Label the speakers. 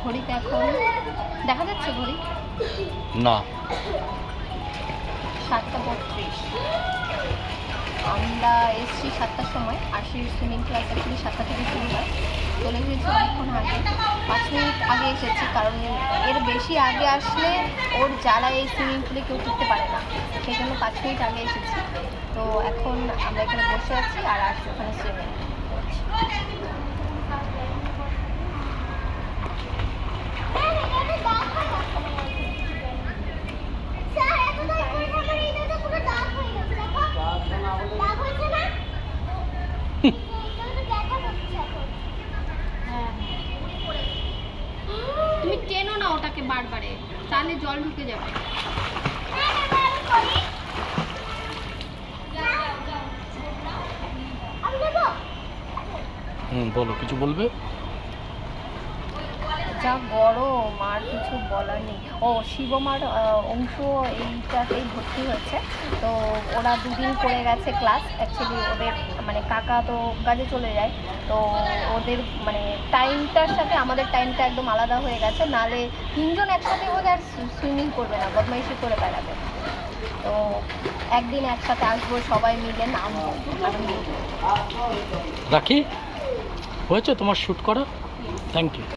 Speaker 1: ঘড়িতে এখন দেখা যাচ্ছে ঘড়ি
Speaker 2: না
Speaker 1: 7:32। আমরা এসছি 7টার সময়, আর সেই সুইমিং ক্লাস অ্যাকচুয়ালি 7টা থেকে শুরু হয়। চলে গিয়েছি অনেকক্ষণ আগে, 5 মিনিট আগে এসেছি, কারণ এর বেশি আগে আসলে ওর যারা এই সুইমিং পুলে কেউ উঠতে পারে না, সেই জন্য 5 মিনিট আগে এসেছি। তো এখন আমরা এখানে বসে আছি আর আসছি ওখানে সুইমিং। তুমি টেনো না ওটাকে বারবারে, তাহলে জল ঢুকে যাবে।
Speaker 2: বলো, কিছু বলবে?
Speaker 1: যা গরম, আর কিছু বলার নেই। ও শিবমার অংশ এইটাতেই ভর্তি হয়েছে, তো ওরা 2 দিন করে গেছে ক্লাস। অ্যাকচুয়ালি ওদের মানে কাকা তো কাজে চলে যায়, তো ওদের মানে টাইমটার সাথে আমাদের টাইমটা একদম আলাদা হয়ে গেছে, নাহলে 3 জন একসাথে বোধ আর সুইমিং করবে না, বদমাইশি করে বেড়াবে। তো একদিন একসাথে আসবো, সবাই মিলে নামবো।
Speaker 2: রাখি, হয়েছে তোমার শ্যুট করা? Thank you.